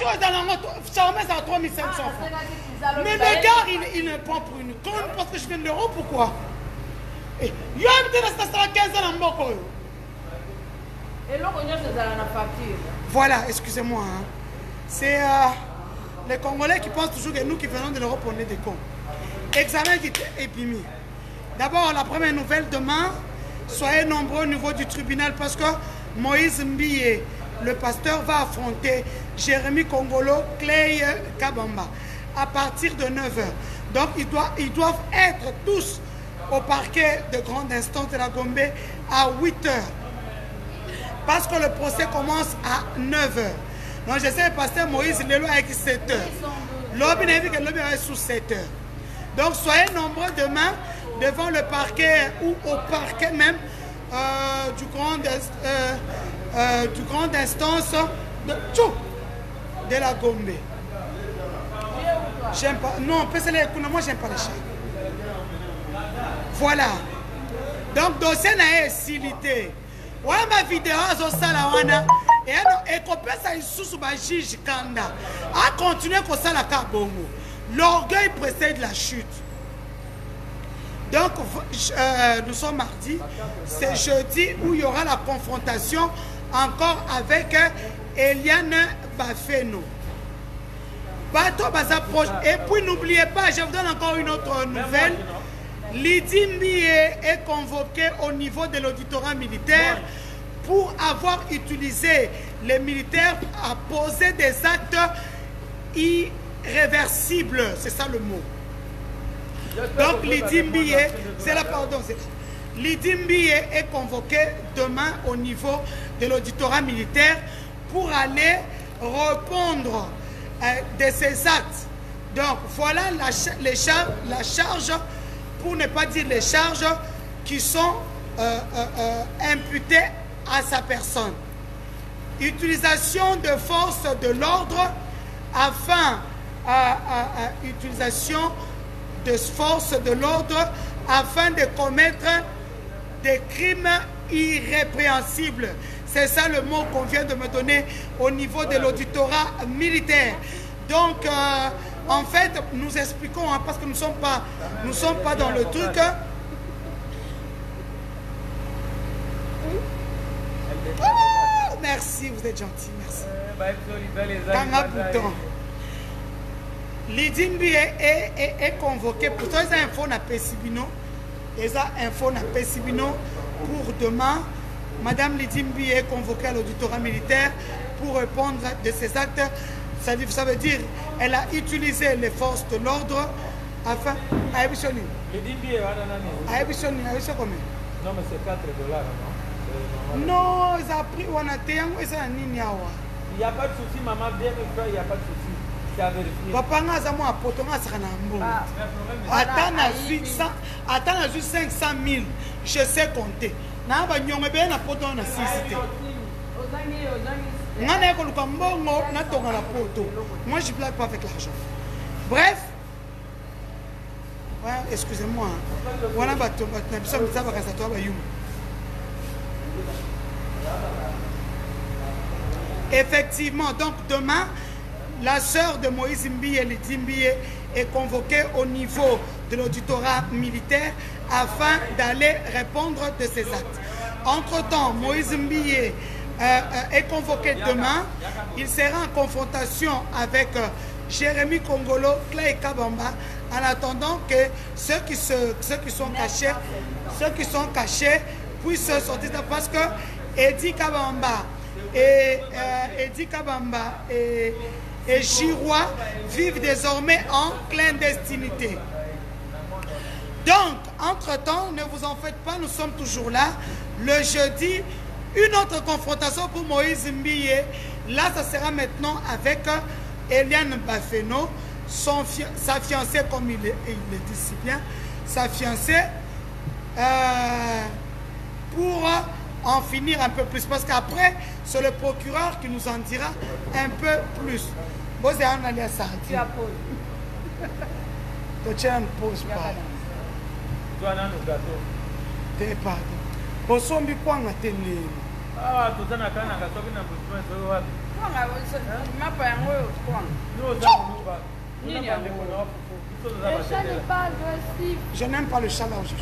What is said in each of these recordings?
voiture est dans la moto, ça remet à 3500 francs. Mais le gars, il me prend pour une conne parce que je viens de l'euro, pourquoi? Et il y a un 15 ans en Mboko. Et là, on a la facture. Voilà, excusez-moi. Hein. C'est les Congolais qui pensent toujours que nous qui venons de l'Europe, on est des cons. Examen qui est épimé. D'abord, la première nouvelle, demain, soyez nombreux au niveau du tribunal parce que Moïse Mbiye, le pasteur, va affronter Jérémy Kongolo, Clay Kabamba à partir de 9h. Donc, ils doivent être tous au parquet de grande instance de la Gombe à 8h. Parce que le procès commence à 9h. Donc, je sais, le pasteur Moïse, il est là avec 7h. L'objet n'est que l'objet est sous 7h. Donc, soyez nombreux demain devant le parquet ou au parquet même du grande instance de la Gombe. J'aime pas. Non, moi, j'aime pas les chats. Voilà. Donc, dossier n'a silité. Ouais, ma vidéo, Zosalawana. Et qu'on peut ça, sous ma juge Kanda. À continuer comme ça, la Kabongo. L'orgueil précède la chute. Donc, nous sommes mardi. C'est jeudi où il y aura la confrontation encore avec Eliane Bafeno. Bateau s'approche. Et puis, n'oubliez pas, je vous donne encore une autre nouvelle. Lydie Mbiye est convoquée au niveau de l'auditorat militaire pour avoir utilisé les militaires à poser des actes irréversibles. C'est ça le mot. Donc Lydie Mbiye, c'est la pardon. Lydie Mbiye est convoquée demain au niveau de l'auditorat militaire pour aller répondre de ces actes. Donc voilà la charge, pour ne pas dire les charges qui sont imputées à sa personne. Utilisation de force de l'ordre utilisation de force de l'ordre afin de commettre des crimes irrépréhensibles. C'est ça le mot qu'on vient de me donner au niveau de l'auditorat militaire. Donc, en fait, nous expliquons, hein, parce que nous ne sommes pas dans le truc. Oh, merci, vous êtes gentil, merci. Lydie Mbiye est convoqué pour ça, les infos na Pessibino. Les infos na Pessibino pour demain. Madame Lydie Mbiye est convoquée à l'auditorat militaire pour répondre de ces actes. Ça veut dire elle a utilisé les forces de l'ordre afin. Lydie Mbiye, combien? Non, mais c'est 4 $, non? Non, ils ont pris, on a été en il n'y a pas de souci, maman, bien il n'y a pas de souci. Papa n'a pas un poton à Sanambo. Attends, à 500 000, je sais compter. N'a pas de bien à poton à 6. Moi, je ne blague pas avec l'argent. Bref, ouais, excusez-moi. Voilà, effectivement, donc demain, la sœur de Moïse Mbiye, Lydie Mbiye, est convoquée au niveau de l'auditorat militaire afin d'aller répondre de ces actes. Entre-temps, Moïse Mbiye est convoqué demain. Il sera en confrontation avec Jérémy Kongolo, Clay Kabamba, en attendant que ceux qui sont cachés puissent sortir parce que Eddie Kabamba et Girois vivent désormais en clandestinité. Donc, entre-temps, ne vous en faites pas, nous sommes toujours là. Le jeudi, une autre confrontation pour Moïse Mbiye. Là, ça sera maintenant avec Eliane Bafeno, sa fiancée, comme il le dit si bien, sa fiancée, pour en finir un peu plus. Parce qu'après, c'est le procureur qui nous en dira un peu plus. Vous avez un allié à ça. Tu as pause. Tu as une pause. Tu as un gâteau. T'es pardon. Pour son bi quoi on a tenu. Ah, tout ça n'a qu'un gâteau qui n'a pas besoin de ma Nini yango? Le chat n'est pas agressif. Je n'aime pas le chat là où je suis.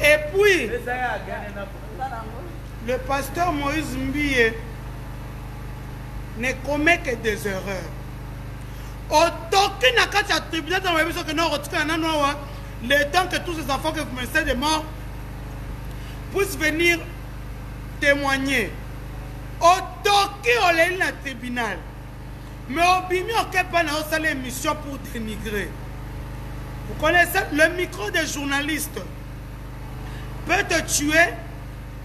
Et puis, le pasteur Moïse Mbie ne commet que des erreurs. Autant qu'il n'a qu'à tribunal dans la maison que nous retrouvons le temps que tous ces enfants que vous menacez de mort puissent venir témoigner. Autant qu'il a eu le tribunal. Mais au bimi, on ne peut pas faire l'émission pour dénigrer. Vous connaissez le micro des journalistes peut te tuer,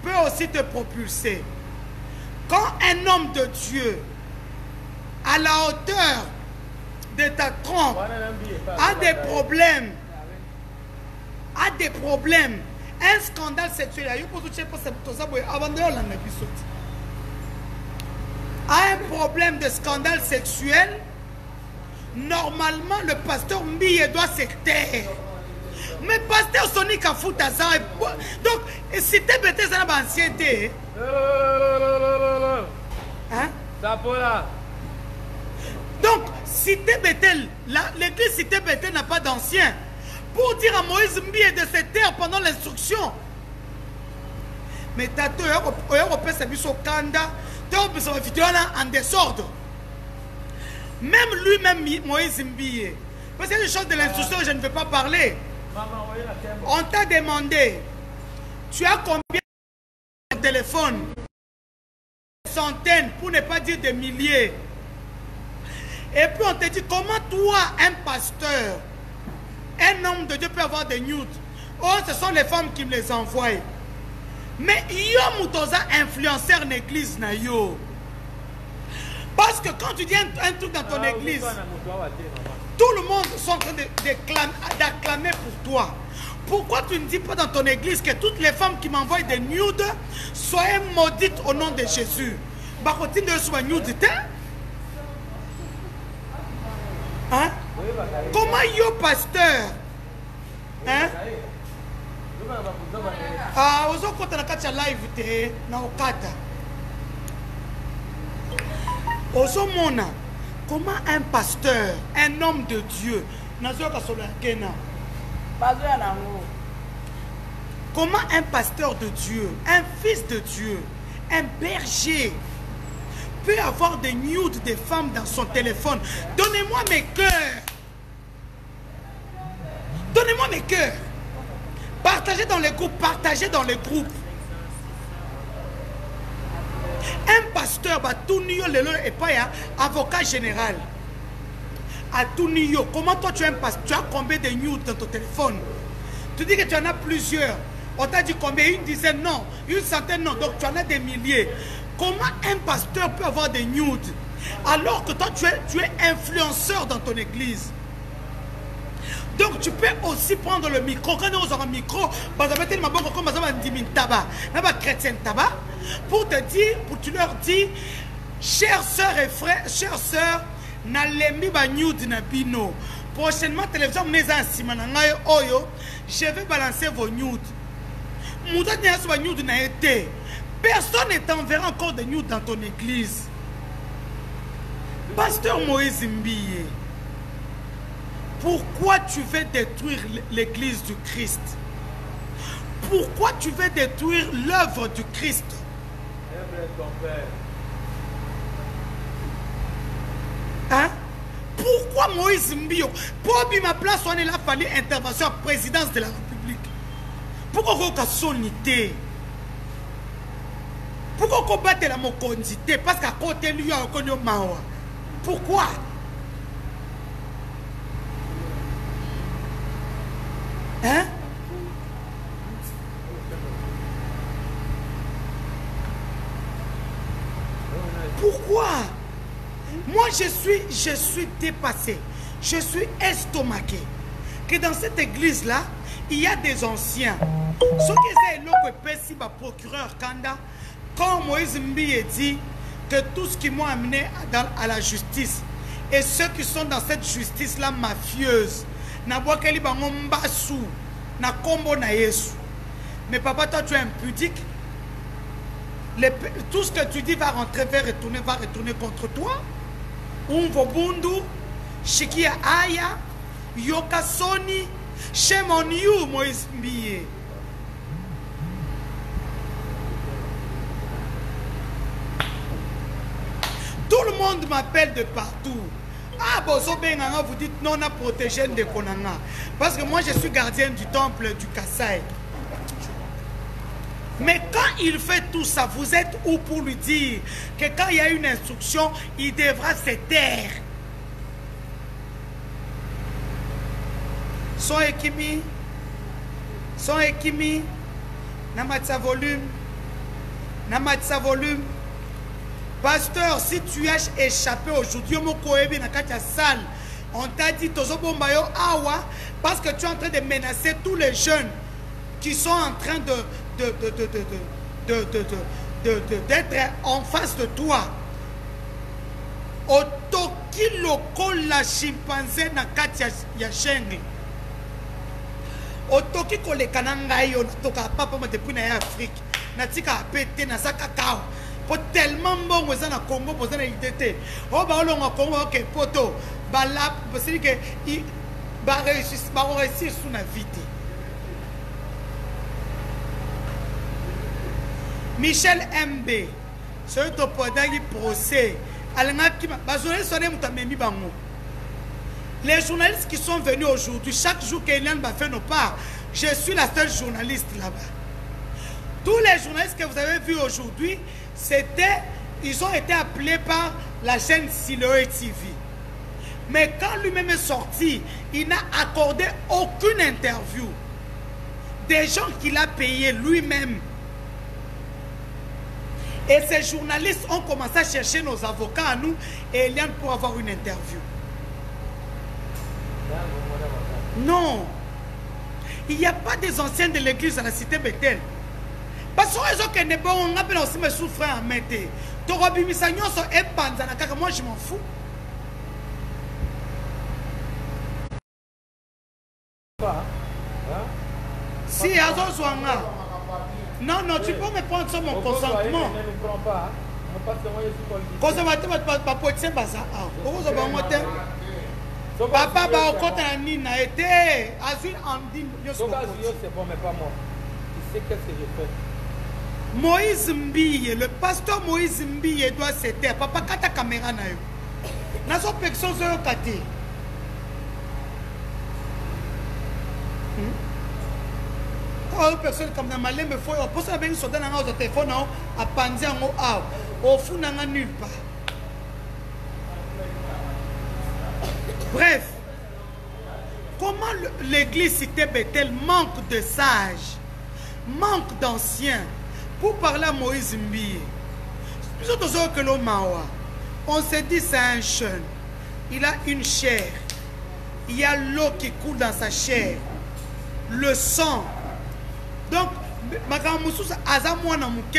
peut aussi te propulser. Quand un homme de Dieu, à la hauteur de ta trompe, a des problèmes, un scandale sexuel, a un problème de scandale sexuel, normalement le pasteur Mbie doit se taire. Mais pasteur Sonic a foutu à ça. Donc, si tu es bêté, ça n'a pas ancienneté. Hein? Donc, si tu es bêté, l'église si tu es bêté n'a pas d'ancien. Pour dire à Moïse Mbie de se taire pendant l'instruction. Mais Tato, Européen, c'est au Kanda, en désordre. Même lui-même, Moïse Mbie. Parce qu'il y a des choses de l'instruction que je ne veux pas parler. On t'a demandé, tu as combien de téléphones? Des centaines, pour ne pas dire des milliers. Et puis on te dit, comment toi, un pasteur, un homme de Dieu peut avoir des nudes? Oh, ce sont les femmes qui me les envoient. Mais yo mutoza influenceur en église na yo. Parce que quand tu dis un truc dans ton église, tout le monde est en train d'acclamer pour toi. Pourquoi tu ne dis pas dans ton église que toutes les femmes qui m'envoient des nudes soient maudites au nom de Jésus? Hein? Comment yo pasteur? Hein? Ah, ozo kota na kati ya live te na okata. Ozo mona. Comment un pasteur, un homme de Dieu, comment un pasteur de Dieu, un fils de Dieu, un berger peut avoir des nudes des femmes dans son téléphone? Donnez-moi mes cœurs. Donnez-moi mes cœurs. Partagez dans les groupes, partagez dans les groupes. Un pasteur, avocat général, à Tounio, comment toi tu es un pasteur? Tu as combien de nudes dans ton téléphone? Tu dis que tu en as plusieurs. On t'a dit combien? Une dizaine? Non. Une centaine? Non. Donc tu en as des milliers. Comment un pasteur peut avoir des nudes alors que toi tu es influenceur dans ton église? Donc tu peux aussi prendre le micro. Quand nous avons un micro, pour te dire, pour tu leur dis, chers sœurs et frères, chers sœurs, n'allez pas nude na bino. Prochainement, télévision, je vais balancer vos nudes. Personne ne t'enverra encore de nudes dans ton église. Pasteur Moïse Mbie, pourquoi tu veux détruire l'église du Christ? Pourquoi tu veux détruire l'œuvre du Christ? Hein? Pourquoi Moïse Mbie? Pour ma place, on est là, fallu intervention à la présidence de la République. Pourquoi on a sonité? Pourquoi on combat la mocondité? Parce qu'à côté lui, on connaît Mawa. Pourquoi? Hein? Pourquoi? Moi, je suis dépassé. Je suis estomaqué. Que dans cette église-là, il y a des anciens. Ceux qui sont le procureur Kanda, quand Moïse Mbie dit que tout ce qui m'a amené à la justice et ceux qui sont dans cette justice-là mafieuse, na bwakeli bango mbasu na kombo na Yesu. Mais papa, toi tu es impudique. Tout ce que tu dis va retourner contre toi. Umvo bundu, shikia aya, yoka soni, shame on you, Moïse Mbiye. Tout le monde m'appelle de partout. Ah, Bozo Benganga, vous dites non, on a protégé de Konanga. Parce que moi, je suis gardien du temple du Kassai. Mais quand il fait tout ça, vous êtes où pour lui dire que quand il y a une instruction, il devra se taire? Son Ekimi, Namatsa volume, Pasteur, si tu as échappé aujourd'hui, on t'a dit awa parce que tu es en train de menacer tous les jeunes qui sont en train d'être en face de toi. Otoki loko la chimpanzé na kati ya jungle. Otoki kolekana ngai yo toka papa ma depuis na Afrique. Na tika pété na saka kao. Po tellement bon za na Congo poza na idée. O ba olonga Congo ke poto ba la c'est que ba réussir sous na vie. Michel MB, ce qui procès, les journalistes qui sont venus aujourd'hui, chaque jour qu'Eliane va faire nos parts, je suis la seule journaliste là-bas. Tous les journalistes que vous avez vus aujourd'hui, ils ont été appelés par la chaîne Siloé TV. Mais quand lui-même est sorti, il n'a accordé aucune interview. Des gens qu'il a payés lui-même. Et ces journalistes ont commencé à chercher nos avocats à nous et Eliane pour avoir une interview. Non. Il n'y a pas des anciens de l'église à la cité Bethel. Parce que les gens on appelle aussi mes souffrants à mettre. Moi je m'en fous. Si, non, non, tu peux me prendre sur mon consentement. Papa, a été Azul Andine. C'est bon, mais pas moi. Tu sais qu'est-ce que je fais. Moïse Mbille, le pasteur Moïse Mbille doit se taire. Papa, quand ta caméra n'a eu. N'a pas personne sur le côté. Personne comme dans ma mais faut pour ça bien soldat dans le téléphone à panzi en au fou n'a nulle part. Bref, comment l'église cité Bethel manque de sages, manque d'anciens pour parler à Moïse Mbille. On se dit c'est un jeune, il a une chair, il y a l'eau qui coule dans sa chair, le sang. Donc,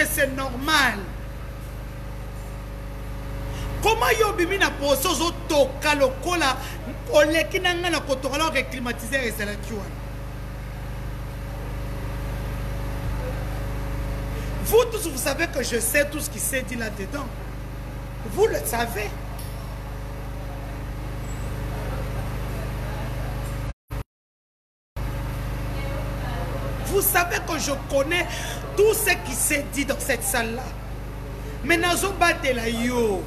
c'est normal. Comment yobimi na poso zo toka lokola oleki nanga na kotoka le climatiseur et vous tous vous savez que je sais tout ce qui s'est dit là-dedans. Vous le savez. Vous savez que je connais tout ce qui s'est dit dans cette salle-là. Mais nazo bate la yo.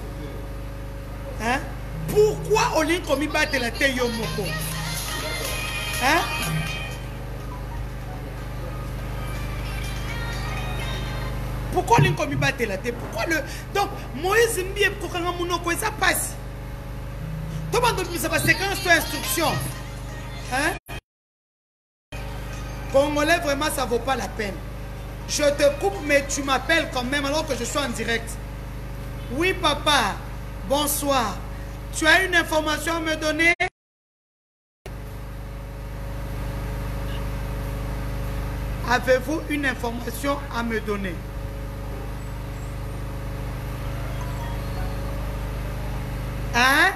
Hein? Pourquoi on dit qu'on bate la te yo moko? Hein? Pourquoi on dit qu'on bate la te? Pourquoi le... Donc, Moïse Mbie kokanga munoko et ça passe. Tout le monde ça va séquence de instruction. Hein? Congolais, vraiment, ça ne vaut pas la peine. Je te coupe, mais tu m'appelles quand même alors que je suis en direct. Oui, papa. Bonsoir. Tu as une information à me donner? Avez-vous une information à me donner? Hein?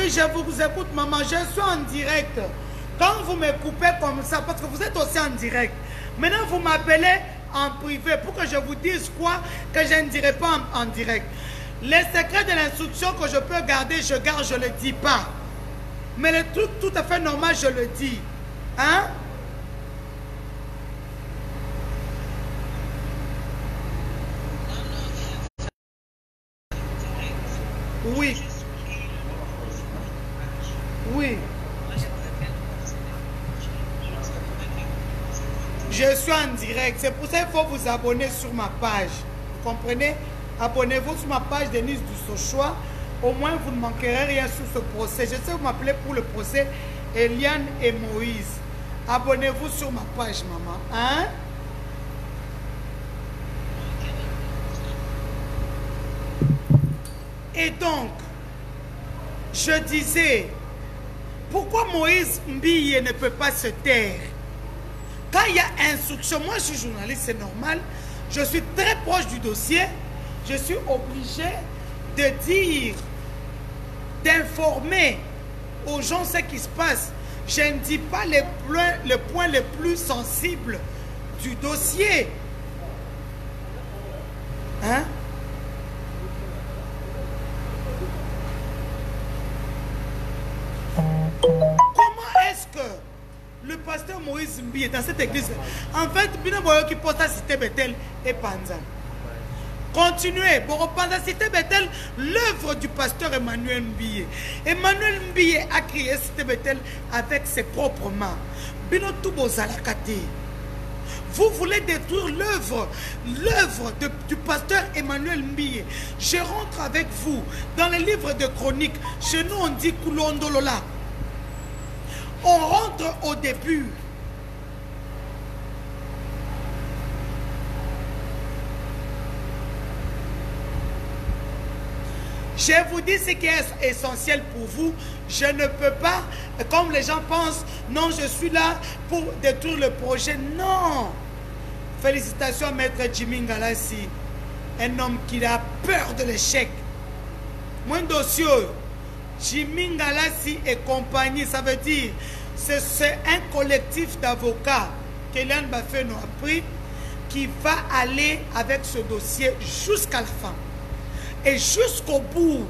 Oui, je vous écoute, maman. Je suis en direct. Quand vous me coupez comme ça, parce que vous êtes aussi en direct. Maintenant, vous m'appelez en privé pour que je vous dise quoi que je ne dirai pas en direct. Les secrets de l'instruction que je peux garder, je garde, je ne le dis pas. Mais les trucs tout à fait normal, je le dis. Hein? Oui. Oui. Je suis en direct. C'est pour ça qu'il faut vous abonner sur ma page. Vous comprenez? Abonnez-vous sur ma page Denise Dussochoa. Au moins, vous ne manquerez rien sur ce procès. Je sais que vous m'appelez pour le procès Eliane et Moïse. Abonnez-vous sur ma page, maman. Hein? Et donc, je disais, pourquoi Moïse Mbille ne peut pas se taire? Quand il y a instruction, moi je suis journaliste, c'est normal. Je suis très proche du dossier. Je suis obligé de dire, d'informer aux gens ce qui se passe. Je ne dis pas les points les plus sensibles du dossier. Hein? Comment est-ce que le pasteur Moïse Mbille dans cette église, en fait, Binoboyo qui porte à Cité Bethel et Panza. Continuez. Bon, Panza Cité Bethel, l'œuvre du pasteur Emmanuel Mbille. Emmanuel Mbille a créé Cité Bethel avec ses propres mains. Bino Toubo Zalakate. Vous voulez détruire l'œuvre du pasteur Emmanuel Mbille. Je rentre avec vous dans les livres de chroniques. Chez nous, on dit Koulondolola. On rentre au début. Je vous dis ce qui est essentiel pour vous. Je ne peux pas, comme les gens pensent, non, je suis là pour détruire le projet. Non. Félicitations à Maître Jimmy Ngalassi, un homme qui a peur de l'échec. Mon dossier, Jimmy Ngalassi et compagnie, ça veut dire c'est un collectif d'avocats qu'Eliane Bafeno a pris qui va aller avec ce dossier jusqu'à la fin. Et jusqu'au bout,